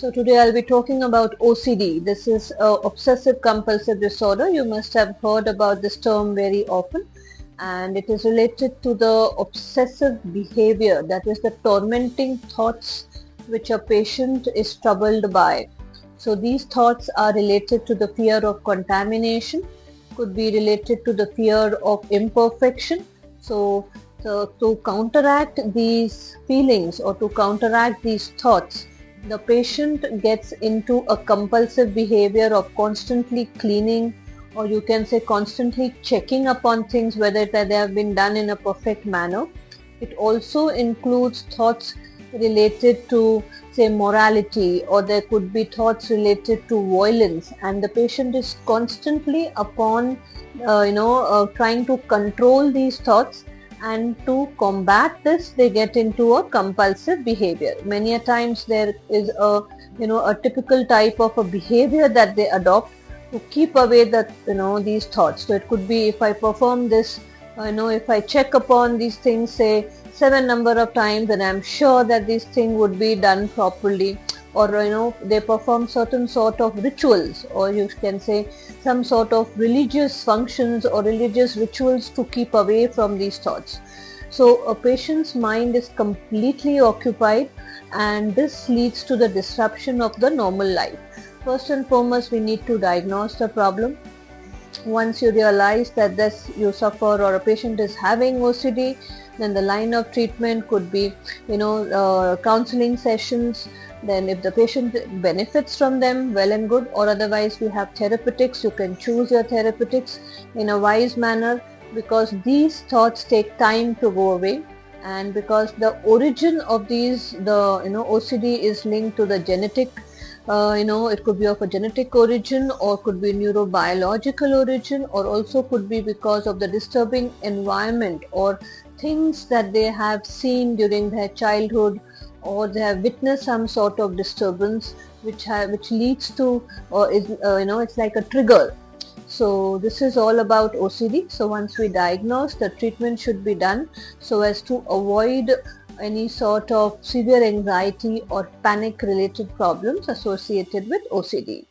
So today I'll be talking about OCD. This is obsessive compulsive disorder. You must have heard about this term very often, and it is related to the obsessive behavior, that is the tormenting thoughts which a patient is troubled by. So these thoughts are related to the fear of contamination, could be related to the fear of imperfection. So to counteract these feelings or to counteract these thoughts, the patient gets into a compulsive behavior of constantly cleaning, or you can say constantly checking upon things whether they have been done in a perfect manner. It also includes thoughts related to, say, morality, or there could be thoughts related to violence, and the patient is constantly upon trying to control these thoughts, and to combat this they get into a compulsive behavior. Many a times there is a typical type of a behavior that they adopt to keep away these thoughts. So it could be, if I perform this, if I check upon these things, say 7 number of times, then I'm sure that this thing would be done properly. Or they perform certain sort of rituals, or you can say some sort of religious functions or religious rituals to keep away from these thoughts. So a patient's mind is completely occupied, and this leads to the disruption of the normal life. First and foremost, we need to diagnose the problem. Once you realize that you suffer or a patient is having OCD, then the line of treatment could be counseling sessions. Then if the patient benefits from them, well and good, or otherwise we have therapeutics. You can choose your therapeutics in a wise manner, because these thoughts take time to go away, and because the origin of OCD is linked to the genetic. It could be of a genetic origin, or could be neurobiological origin, or also could be because of the disturbing environment or things that they have seen during their childhood, or they have witnessed some sort of disturbance which leads to, or is it's like a trigger. So this is all about OCD. So once we diagnose, the treatment should be done so as to avoid any sort of severe anxiety or panic related problems associated with OCD.